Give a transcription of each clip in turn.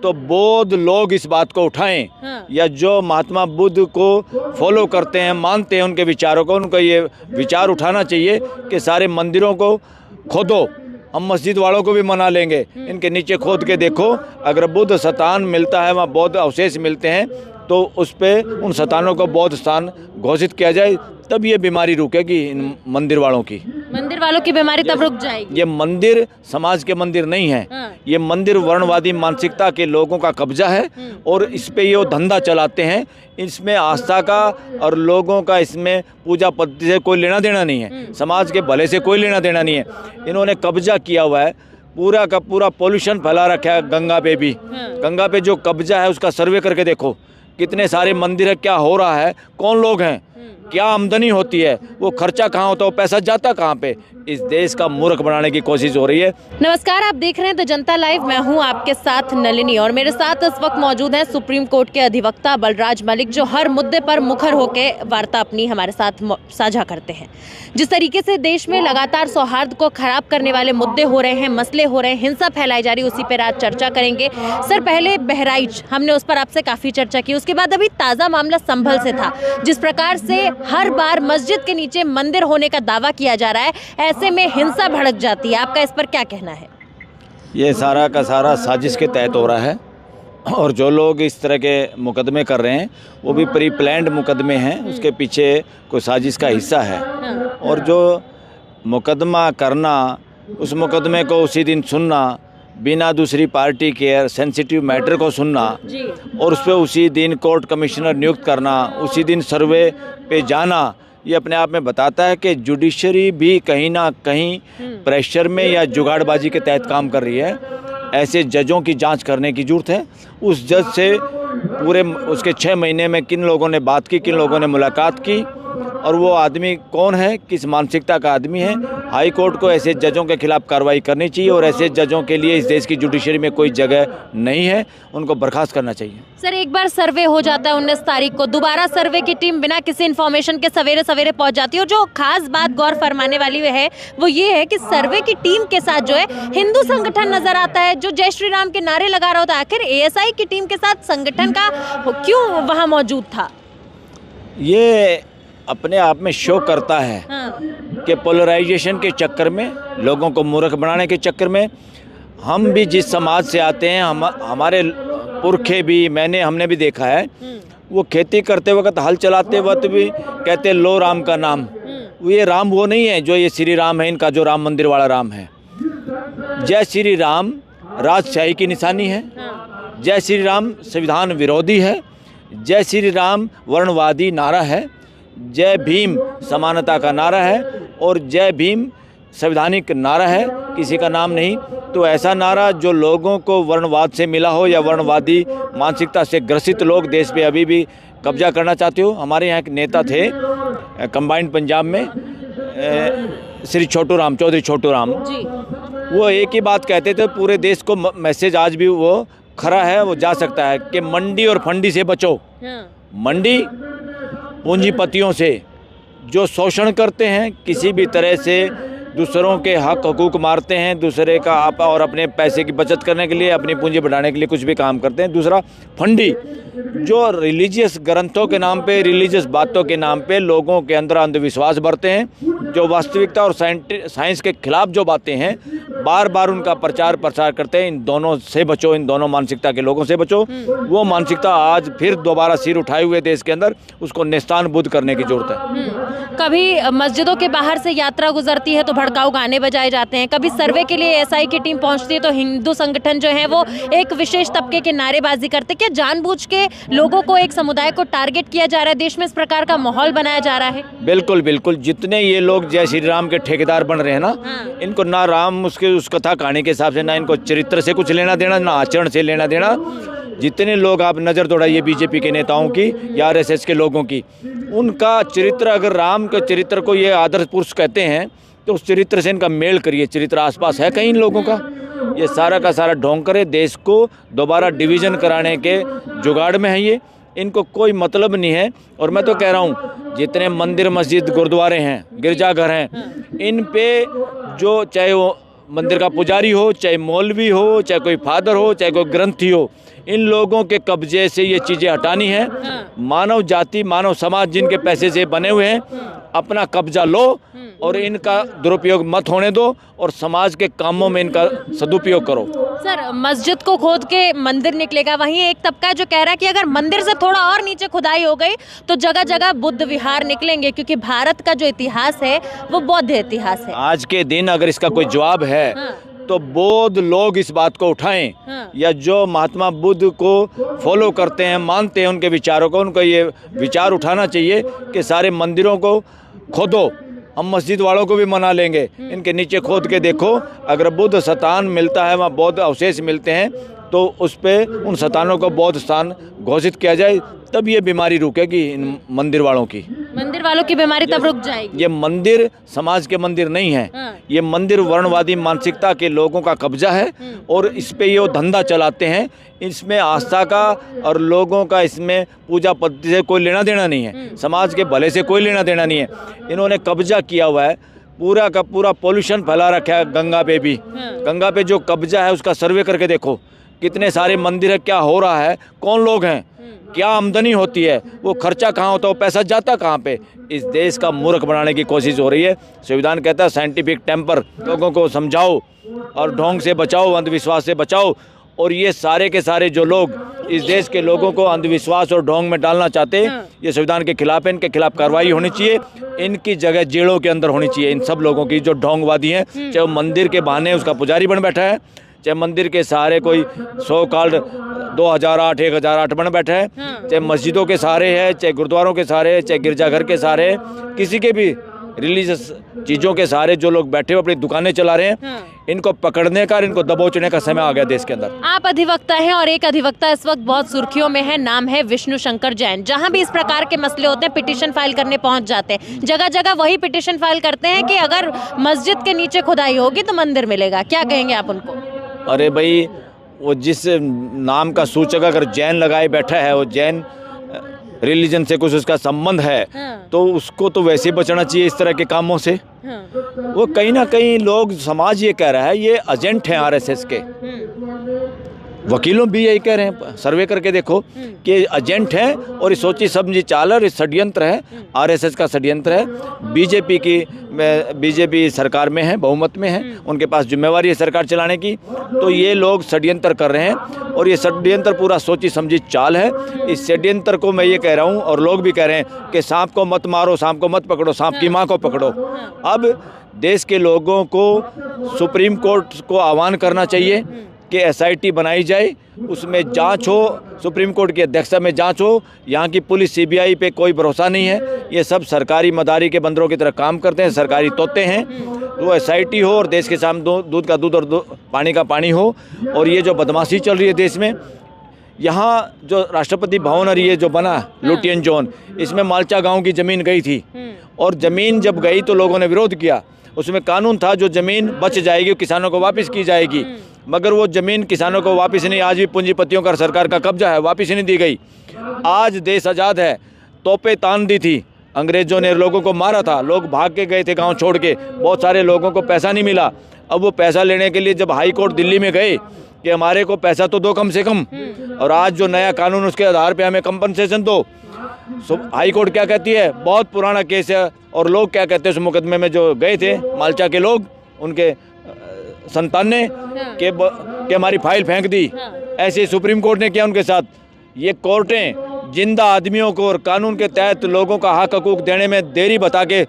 तो बौद्ध लोग इस बात को उठाएं, या जो महात्मा बुद्ध को फॉलो करते हैं, मानते हैं उनके विचारों को, उनको ये विचार उठाना चाहिए कि सारे मंदिरों को खोदो। हम मस्जिद वालों को भी मना लेंगे, इनके नीचे खोद के देखो, अगर बुद्ध स्थान मिलता है, वहाँ बौद्ध अवशेष मिलते हैं, तो उस पे उन स्थानों को बौद्ध स्थान घोषित किया जाए, तब ये बीमारी रुकेगी इन मंदिर वालों की। मंदिर वालों की बीमारी तब रुक जाएगी। ये मंदिर समाज के मंदिर नहीं है, ये मंदिर वर्णवादी मानसिकता के लोगों का कब्जा है, और इस पे ये धंधा चलाते हैं। इसमें आस्था का और लोगों का इसमें पूजा पद्धति से कोई लेना देना नहीं है, समाज के भले से कोई लेना देना नहीं है। इन्होंने कब्जा किया हुआ है, पूरा का पूरा पोल्यूशन फैला रखा है गंगा पे भी। गंगा पे जो कब्जा है उसका सर्वे करके देखो, कितने सारे मंदिर है, क्या हो रहा है, कौन लोग हैं, क्या आमदनी होती है, वो खर्चा कहाँ होता है, वो पैसा जाता कहाँ पे। इस देश का मूर्ख बनाने की कोशिश हो रही है। नमस्कार, आप देख रहे हैं द जनता लाइव। मैं हूं आपके साथ नलिनी, और मेरे साथ इस वक्त मौजूद हैं सुप्रीम कोर्ट के अधिवक्ता बलराज मलिक, जो हर मुद्दे पर मुखर होकर वार्ता अपनी हमारे साथ साझा करते हैं। जिस तरीके से देश में लगातार सौहार्द को खराब करने वाले मुद्दे हो रहे हैं, मसले हो रहे हैं, हिंसा फैलाई जा रही है, उसी पर आज चर्चा करेंगे। सर, पहले बहराइच, हमने उस पर आपसे काफ़ी चर्चा की। उसके बाद अभी ताज़ा मामला संभल से था। जिस प्रकार से हर बार मस्जिद के नीचे मंदिर होने का दावा किया जा रहा है, ऐसे में हिंसा भड़क जाती है। आपका इस पर क्या कहना है? ये सारा का सारा साजिश के तहत हो रहा है, और जो लोग इस तरह के मुकदमे कर रहे हैं वो भी प्री प्लान्ड मुकदमे हैं, उसके पीछे कोई साजिश का हिस्सा है। और जो मुकदमा करना, उस मुकदमे को उसी दिन सुनना, बिना दूसरी पार्टी के सेंसिटिव मैटर को सुनना, और उस पर उसी दिन कोर्ट कमिश्नर नियुक्त करना, उसी दिन सर्वे पे जाना, ये अपने आप में बताता है कि जुडिशरी भी कहीं ना कहीं प्रेशर में या जुगाड़बाजी के तहत काम कर रही है। ऐसे जजों की जांच करने की ज़रूरत है। उस जज से पूरे उसके 6 महीने में किन लोगों ने बात की, किन लोगों ने मुलाकात की, और वो आदमी कौन है, किस मानसिकता का आदमी है। हाई कोर्ट को ऐसे जजों के खिलाफ कार्रवाई करनी चाहिए, और ऐसे जजों के लिए इस देश की जुडिशरी में कोई जगह नहीं है, उनको बर्खास्त करना चाहिए। सर, एक बार सर्वे हो जाता है 19 तारीख को, दोबारा सर्वे की टीम बिना किसी इन्फॉर्मेशन के सवेरे सवेरे पहुंच जाती है। और जो खास बात गौर फरमाने वाली है वो ये है कि सर्वे की टीम के साथ जो है हिंदू संगठन नजर आता है, जो जय श्री राम के नारे लगा रहा होता है। आखिर एएसआई की टीम के साथ संगठन का क्यों वहाँ मौजूद था? ये अपने आप में शो करता है कि पोलराइजेशन के चक्कर में, लोगों को मूर्ख बनाने के चक्कर में, हम भी जिस समाज से आते हैं, हमारे पुरखे भी, हमने भी देखा है, वो खेती करते वक्त, हल चलाते वक्त भी कहते लो राम का नाम। ये राम वो नहीं है जो ये श्री राम है, इनका जो राम मंदिर वाला राम है। जय श्री राम राजशाही की निशानी है, जय श्री राम संविधान विरोधी है, जय श्री राम वर्णवादी नारा है, जय भीम समानता का नारा है, और जय भीम संवैधानिक नारा है, किसी का नाम नहीं। तो ऐसा नारा जो लोगों को वर्णवाद से मिला हो, या वर्णवादी मानसिकता से ग्रसित लोग देश पे अभी भी कब्जा करना चाहते हो। हमारे यहाँ एक नेता थे कंबाइंड पंजाब में, श्री छोटू राम, चौधरी छोटू राम, वो एक ही बात कहते थे, पूरे देश को मैसेज आज भी वो खरा है, वो जा सकता है, कि मंडी और फंडी से बचो। मंडी पूंजीपतियों से जो शोषण करते हैं, किसी भी तरह से दूसरों के हक हकूक मारते हैं, दूसरे का आपा और अपने पैसे की बचत करने के लिए, अपनी पूंजी बढ़ाने के लिए कुछ भी काम करते हैं। दूसरा फंडी, जो रिलीजियस ग्रंथों के नाम पे, रिलीजियस बातों के नाम पे लोगों के अंदर अंधविश्वास भरते हैं, जो वास्तविकता और साइंस के खिलाफ जो बातें हैं, बार बार उनका प्रचार प्रसार करते हैं। इन दोनों से बचो, इन दोनों मानसिकता के लोगों से बचो। वो मानसिकता आज फिर दोबारा सिर उठाए हुए देश के अंदर, उसको नेस्तानबूद करने की जरूरत है। कभी मस्जिदों के बाहर से यात्रा गुजरती है तो भड़काऊ गाने बजाए जाते हैं, कभी सर्वे के लिए एएसआई की टीम पहुंचती है तो हिंदू संगठन जो है वो एक विशेष तबके के नारेबाजी करते हैं। क्या जानबूझ के लोगों को, एक समुदाय को टारगेट किया जा रहा है? देश में इस प्रकार का माहौल बनाया जा रहा है? बिल्कुल बिल्कुल। जितने ये लोग जय श्री राम के ठेकेदार बन रहे हैं ना, इनको ना राम उस कथा कहानी के हिसाब से, ना इनको चरित्र से कुछ लेना देना, ना आचरण से लेना देना। जितने लोग आप नज़र दौड़ाइए बीजेपी के नेताओं की या आरएसएस के लोगों की, उनका चरित्र, अगर राम के चरित्र को ये आदर्श पुरुष कहते हैं तो उस चरित्र से इनका मेल करिए। चरित्र आसपास है कहीं इन लोगों का? ये सारा का सारा ढोंग करे, देश को दोबारा डिवीज़न कराने के जुगाड़ में है ये। इनको कोई मतलब नहीं है। और मैं तो कह रहा हूँ, जितने मंदिर, मस्जिद, गुरुद्वारे हैं, गिरजाघर हैं, इन पे जो चाहे वो मंदिर का पुजारी हो, चाहे मौलवी हो, चाहे कोई फादर हो, चाहे कोई ग्रंथी हो, इन लोगों के कब्जे से ये चीज़ें हटानी है। मानव जाति, मानव समाज जिनके पैसे से बने हुए हैं, अपना कब्जा लो और इनका दुरुपयोग मत होने दो और समाज के कामों में इनका सदुपयोग करो। सर, मस्जिद को खोद के मंदिर निकलेगा, वहीं एक तबका जो कह रहा है कि अगर मंदिर से थोड़ा और नीचे खुदाई हो गई तो जगह जगह बुद्ध विहार निकलेंगे, क्योंकि भारत का जो इतिहास है वो बौद्ध इतिहास है। आज के दिन अगर इसका कोई जवाब है तो बौद्ध लोग इस बात को उठाएं, या जो महात्मा बुद्ध को फॉलो करते हैं, मानते हैं उनके विचारों को, उनको ये विचार उठाना चाहिए कि सारे मंदिरों को खोदो। हम मस्जिद वालों को भी मना लेंगे, इनके नीचे खोद के देखो, अगर बुद्ध स्थान मिलता है, वहाँ बौद्ध अवशेष मिलते हैं, तो उस पे उन स्थानों को बौद्ध स्थान घोषित किया जाए, तब ये बीमारी रुकेगी इन मंदिर वालों की। मंदिर वालों की बीमारी तब रुक जाएगी। ये मंदिर समाज के मंदिर नहीं है, ये मंदिर वर्णवादी मानसिकता के लोगों का कब्जा है और इस पे ये धंधा चलाते हैं। इसमें आस्था का और लोगों का इसमें पूजा पद्धति से कोई लेना देना नहीं है, समाज के भले से कोई लेना देना नहीं है। इन्होंने कब्जा किया हुआ है, पूरा का पूरा पोल्यूशन फैला रखा है गंगा पे भी। गंगा पे जो कब्जा है उसका सर्वे करके देखो, कितने सारे मंदिर है, क्या हो रहा है, कौन लोग हैं, क्या आमदनी होती है, वो खर्चा कहाँ होता है, वो पैसा जाता कहाँ पे। इस देश का मूर्ख बनाने की कोशिश हो रही है। संविधान कहता है साइंटिफिक टेम्पर, लोगों को समझाओ और ढोंग से बचाओ, अंधविश्वास से बचाओ। और ये सारे के सारे जो लोग इस देश के लोगों को अंधविश्वास और ढोंग में डालना चाहते हैं, ये संविधान के खिलाफ है, इनके खिलाफ कार्रवाई होनी चाहिए। इनकी जगह जेलों के अंदर होनी चाहिए इन सब लोगों की जो ढोंगवादी हैं, चाहे वो मंदिर के बहाने उसका पुजारी बन बैठा है, चाहे मंदिर के सहारे कोई 100 कॉल्ड 2008 1008 बन बैठा है, चाहे मस्जिदों के सहारे है, चाहे गुरुद्वारों के सहारे, चाहे गिरजाघर के सहारे, किसी के भी रिलीजियस चीज़ों के सहारे जो लोग बैठे हुए अपनी दुकानें चला रहे हैं, इनको पकड़ने का, इनको दबोचने का समय आ गया देश के अंदर। आप अधिवक्ता हैं और एक अधिवक्ता इस वक्त बहुत सुर्खियों में है, नाम है विष्णु शंकर जैन। जहां भी इस प्रकार के मसले होते हैं पिटीशन फाइल करने पहुंच जाते हैं, जगह जगह वही पिटीशन फाइल करते हैं कि अगर मस्जिद के नीचे खुदाई होगी तो मंदिर मिलेगा। क्या कहेंगे आप उनको? अरे भाई, वो जिस नाम का सूचक अगर जैन लगाए बैठा है, वो जैन रिलीजन से कुछ उसका संबंध है, तो उसको तो वैसे ही बचना चाहिए इस तरह के कामों से। वो कहीं ना कहीं लोग, समाज ये कह रहा है ये एजेंट हैं आरएसएस के, वकीलों भी यही कह रहे हैं, सर्वे करके देखो कि एजेंट हैं और ये सोची समझी चाल और षड्यंत्र है, आरएसएस का षड्यंत्र है। बीजेपी सरकार में है, बहुमत में है, उनके पास जिम्मेवारी है सरकार चलाने की, तो ये लोग षड्यंत्र कर रहे हैं और ये षड्यंत्र पूरा सोची समझी चाल है। इस षड्यंत्र को मैं ये कह रहा हूँ और लोग भी कह रहे हैं कि सांप को मत मारो, सांप को मत पकड़ो, सांप की माँ को पकड़ो। अब देश के लोगों को सुप्रीम कोर्ट को आह्वान करना चाहिए कि एसआईटी बनाई जाए, उसमें जांच हो, सुप्रीम कोर्ट की अध्यक्षता में जांच हो। यहाँ की पुलिस सीबीआई पे कोई भरोसा नहीं है, ये सब सरकारी मदारी के बंदरों की तरह काम करते हैं, सरकारी तोते हैं। वो एसआईटी हो और देश के सामने दूध का दूध और पानी का पानी हो। और ये जो बदमाशी चल रही है देश में, यहाँ जो राष्ट्रपति भवन और ये जो बना लुटियन जोन, इसमें मालचा गाँव की ज़मीन गई थी और ज़मीन जब गई तो लोगों ने विरोध किया। उसमें कानून था जो ज़मीन बच जाएगी किसानों को वापस की जाएगी, मगर वो ज़मीन किसानों को वापस नहीं, आज भी पूंजीपतियों का सरकार का कब्जा है, वापस नहीं दी गई। आज देश आज़ाद है, तोपें तान दी थी, अंग्रेज़ों ने लोगों को मारा था, लोग भाग के गए थे गांव छोड़ के, बहुत सारे लोगों को पैसा नहीं मिला। अब वो पैसा लेने के लिए जब हाई कोर्ट दिल्ली में गए कि हमारे को पैसा तो दो कम से कम, और आज जो नया कानून उसके आधार पर हमें कंपनसेशन दो। हाई कोर्ट क्या कहती है, बहुत पुराना केस है, और लोग क्या कहते हैं उस मुकदमे में जो गए थे मालचा के लोग, उनके संतान ने कि हमारी फाइल फेंक दी। ऐसे सुप्रीम कोर्ट ने किया उनके साथ। ये कोर्टें जिंदा आदमियों को और कानून के तहत लोगों का हक हकूक देने में देरी बता के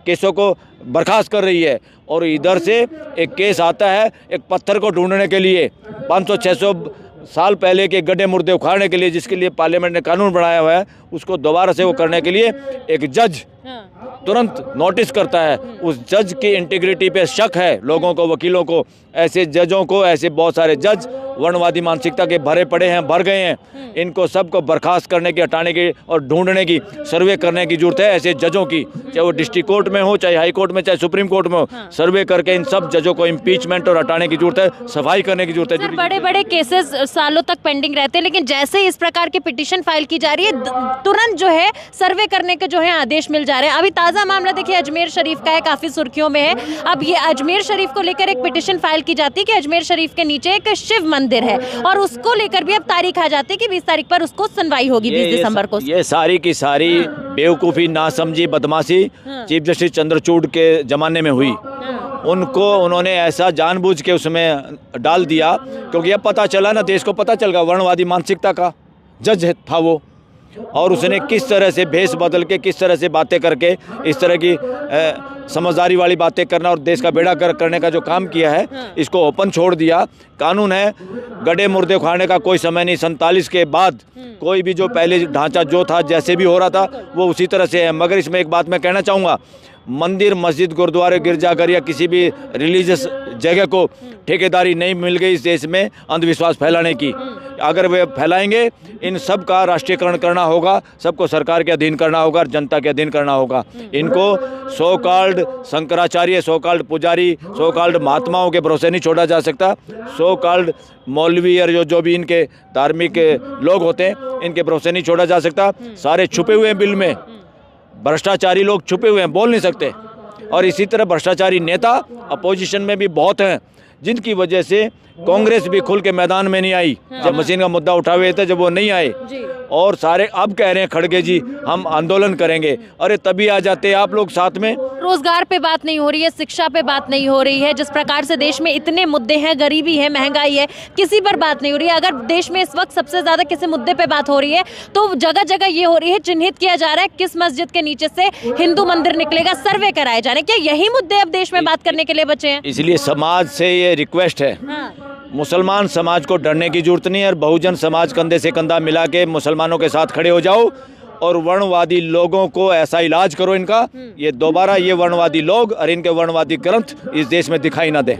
केसों को बर्खास्त कर रही है। और इधर से एक केस आता है एक पत्थर को ढूंढने के लिए, 500-600 साल पहले के गड्ढे मुर्दे उखाड़ने के लिए, जिसके लिए पार्लियामेंट ने कानून बनाया हुआ है, उसको दोबारा से वो करने के लिए एक जज तुरंत नोटिस करता है। उस जज की इंटीग्रिटी पे शक है लोगों को, वकीलों को। ऐसे जजों को, ऐसे बहुत सारे जज वर्णवादी मानसिकता के भरे पड़े हैं, भर गए हैं। इनको सबको बर्खास्त करने की, हटाने की और ढूंढने की, सर्वे करने की जरूरत है ऐसे जजों की, चाहे वो डिस्ट्रिक्ट कोर्ट में हो, चाहे हाई कोर्ट में, चाहे सुप्रीम कोर्ट में हो। सर्वे करके इन सब जजों को इम्पीचमेंट और हटाने की जरूरत है, सफाई करने की जरूरत है। बड़े बड़े केसेस सालों तक पेंडिंग रहते हैं, लेकिन जैसे ही इस प्रकार की पिटीशन फाइल की जा रही है, तुरंत जो है सर्वे करने के जो है आदेश मिल जा रहे हैं। अभी ताज़ा मामला देखिए अजमेर शरीफ का है, काफ़ी सुर्खियों में है। अब ये अजमेर शरीफ को लेकर एक पिटिशन फाइल की जाती है कि अजमेर शरीफ के नीचे एक शिव मंदिर है और उसको लेकर भी अब तारीख आ जाती है कि 20 तारीख पर उसको सुनवाई होगी 20 दिसंबर को। ये सारी की सारी बेवकूफ़ी, नासमझी, बदमाशी चीफ जस्टिस चंद्रचूड़ के ज़माने में हुई। उनको उन्होंने ऐसा जानबूझ के उसमें डाल दिया क्योंकि अब पता चला ना, देश को पता चल गया वर्णवादी मानसिकता का जज था वो, और उसने किस तरह से भेष बदल के, किस तरह से बातें करके, इस तरह की समझदारी वाली बातें करना और देश का बेड़ा गर्क करने का जो काम किया है, इसको ओपन छोड़ दिया। कानून है, गड्ढे मुर्दे उखाड़ने का कोई समय नहीं। 47 के बाद कोई भी जो पहले ढांचा जो था, जैसे भी हो रहा था, वो उसी तरह से है। मगर इसमें एक बात मैं कहना चाहूँगा, मंदिर, मस्जिद, गुरुद्वारे, गिरजाघर या किसी भी रिलीजियस जगह को ठेकेदारी नहीं मिल गई इस देश में अंधविश्वास फैलाने की। अगर वे फैलाएंगे, इन सब का राष्ट्रीयकरण करना होगा, सबको सरकार के अधीन करना होगा, जनता के अधीन करना होगा। इनको so called Shankaracharya, so called पुजारी, सो कॉल्ड महात्माओं के भरोसे नहीं छोड़ा जा सकता। सो कॉल्ड मौलवी और जो भी इनके धार्मिक लोग होते हैं, इनके भरोसे नहीं छोड़ा जा सकता। सारे छुपे हुए हैं बिल में, भ्रष्टाचारी लोग छुपे हुए हैं, बोल नहीं सकते। और इसी तरह भ्रष्टाचारी नेता अपोजिशन में भी बहुत हैं, जिनकी वजह से कांग्रेस भी खुल के मैदान में नहीं आई। जब मशीन का मुद्दा उठा हुए थे, जब वो नहीं आए, और सारे अब कह रहे हैं खड़गे जी हम आंदोलन करेंगे। अरे तभी आ जाते आप लोग साथ में। रोजगार पे बात नहीं हो रही है, शिक्षा पे बात नहीं हो रही है। जिस प्रकार से देश में इतने मुद्दे हैं, गरीबी है, महंगाई है, किसी पर बात नहीं हो रही है। अगर देश में इस वक्त सबसे ज्यादा किसी मुद्दे पे बात हो रही है तो जगह जगह ये हो रही है, चिन्हित किया जा रहा है किस मस्जिद के नीचे से हिंदू मंदिर निकलेगा, सर्वे कराए जा रहे हैं। क्या यही मुद्दे अब देश में बात करने के लिए बचे हैं? इसलिए समाज से ये रिक्वेस्ट है, मुसलमान समाज को डरने की जरूरत नहीं है, और बहुजन समाज कंधे से कंधा मिला के मुसलमानों के साथ खड़े हो जाओ और वर्णवादी लोगों को ऐसा इलाज करो इनका, ये दोबारा ये वर्णवादी लोग और इनके वर्णवादी ग्रंथ इस देश में दिखाई ना दे।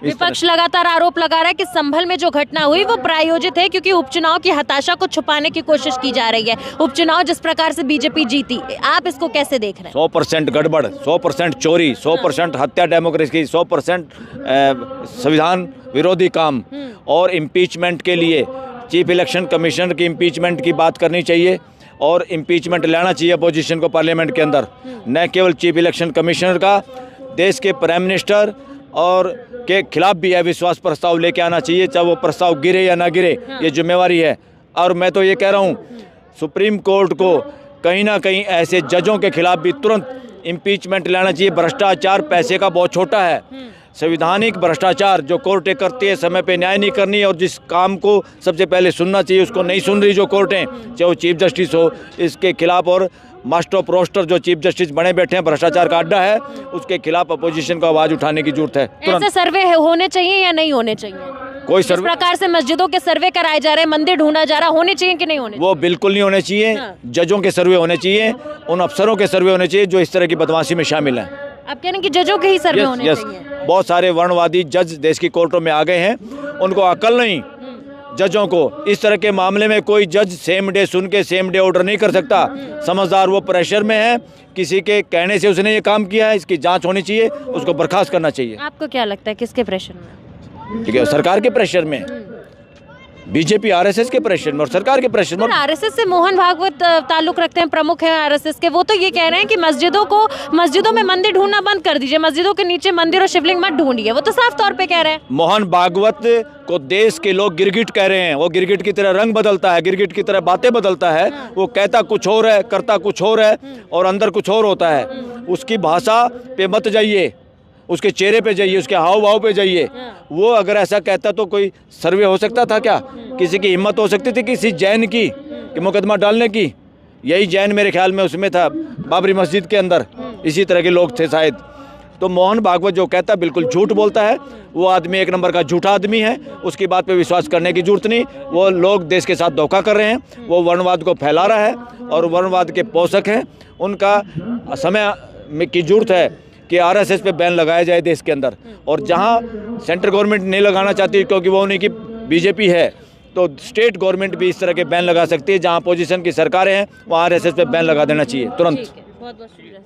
विपक्ष लगातार आरोप लगा रहा है कि संभल में जो घटना हुई वो प्रायोजित है, क्योंकि उपचुनाव की हताशा को छुपाने की कोशिश की जा रही है। उपचुनाव जिस प्रकार से बीजेपी जीती, आप इसको कैसे देख रहे हैं? 100% गड़बड़, 100% चोरी, 100% हत्या डेमोक्रेसी की, 100% संविधान विरोधी काम। और इम्पीचमेंट के लिए चीफ इलेक्शन कमिश्नर की इम्पीचमेंट की बात करनी चाहिए और इम्पीचमेंट लाना चाहिए अपोजिशन को पार्लियामेंट के अंदर। न केवल चीफ इलेक्शन कमिश्नर का, देश के प्राइम मिनिस्टर और के खिलाफ भी अविश्वास प्रस्ताव लेके आना चाहिए, चाहे वो प्रस्ताव गिरे या ना गिरे, ये जिम्मेवारी है। और मैं तो ये कह रहा हूँ, सुप्रीम कोर्ट को कहीं ना कहीं ऐसे जजों के खिलाफ भी तुरंत इम्पीचमेंट लाना चाहिए। भ्रष्टाचार पैसे का बहुत छोटा है। संविधानिक भ्रष्टाचार जो कोर्टें करती है, समय पे न्याय नहीं करनी, और जिस काम को सबसे पहले सुनना चाहिए उसको नहीं सुन रही जो कोर्टें, चाहे वो चीफ जस्टिस हो, इसके खिलाफ। और मास्टर ऑफ रोस्टर जो चीफ जस्टिस बने बैठे हैं, भ्रष्टाचार का अड्डा है, उसके खिलाफ अपोजिशन को आवाज उठाने की जरूरत है। ऐसे सर्वे होने चाहिए या नहीं होने चाहिए? कोई सर्वे, इस प्रकार से मस्जिदों के सर्वे कराए जा रहे हैं, मंदिर ढूंढा जा रहा, होने चाहिए कि नहीं होने? वो बिल्कुल नहीं होने चाहिए। जजों के सर्वे होने चाहिए, उन अफसरों के सर्वे होने चाहिए जो इस तरह की बदमाशी में शामिल हैं। आप कह रहे हैं कि जजों के ही सर्वे होने चाहिए? बहुत सारे वर्णवादी जज देश की कोर्टों में आ गए हैं, उनको अकल नहीं। जजों को इस तरह के मामले में कोई जज सेम डे सुन के सेम डे ऑर्डर नहीं कर सकता। समझदार वो प्रेशर में है, किसी के कहने से उसने ये काम किया है, इसकी जांच होनी चाहिए, उसको बर्खास्त करना चाहिए। आपको क्या लगता है किसके प्रेशर में? ठीक है, सरकार के प्रेशर में, बीजेपी आरएसएस के प्रेशर में और सरकार के प्रेशर में। आरएसएस से मोहन भागवत ताल्लुक रखते हैं, प्रमुख हैं आरएसएस के, वो तो ये कह रहे हैं कि मस्जिदों में मंदिर ढूंढना बंद कर दीजिए, मस्जिदों के नीचे मंदिर और शिवलिंग मत ढूंढिए। वो तो साफ तौर पे कह रहे हैं। मोहन भागवत को देश के लोग गिरगिट कह रहे हैं। वो गिरगिट की तरह रंग बदलता है, गिरगिट की तरह बातें बदलता है। वो कहता कुछ और है, करता कुछ और है, और अंदर कुछ और होता है। उसकी भाषा पे मत जाइए, उसके चेहरे पे जाइए, उसके हाव भाव पे जाइए। वो अगर ऐसा कहता तो कोई सर्वे हो सकता था क्या? किसी की हिम्मत हो सकती थी किसी जैन की कि मुकदमा डालने की? यही जैन मेरे ख्याल में उसमें था, बाबरी मस्जिद के अंदर इसी तरह के लोग थे शायद। तो मोहन भागवत जो कहता है बिल्कुल झूठ बोलता है। वो आदमी एक नंबर का झूठा आदमी है, उसकी बात पे विश्वास करने की जरूरत नहीं। वो लोग देश के साथ धोखा कर रहे हैं, वो वर्णवाद को फैला रहा है और वर्णवाद के पोषक हैं। उनका समय की जरूरत है कि आरएसएस पे बैन लगाया जाए देश के अंदर। और जहां सेंट्रल गवर्नमेंट नहीं लगाना चाहती क्योंकि वो उन्हीं की बीजेपी है, तो स्टेट गवर्नमेंट भी इस तरह के बैन लगा सकती है। जहां अपोजिशन की सरकारें हैं वहाँ आरएसएस पे बैन लगा देना चाहिए तुरंत। बहुत बहुत शुक्रिया।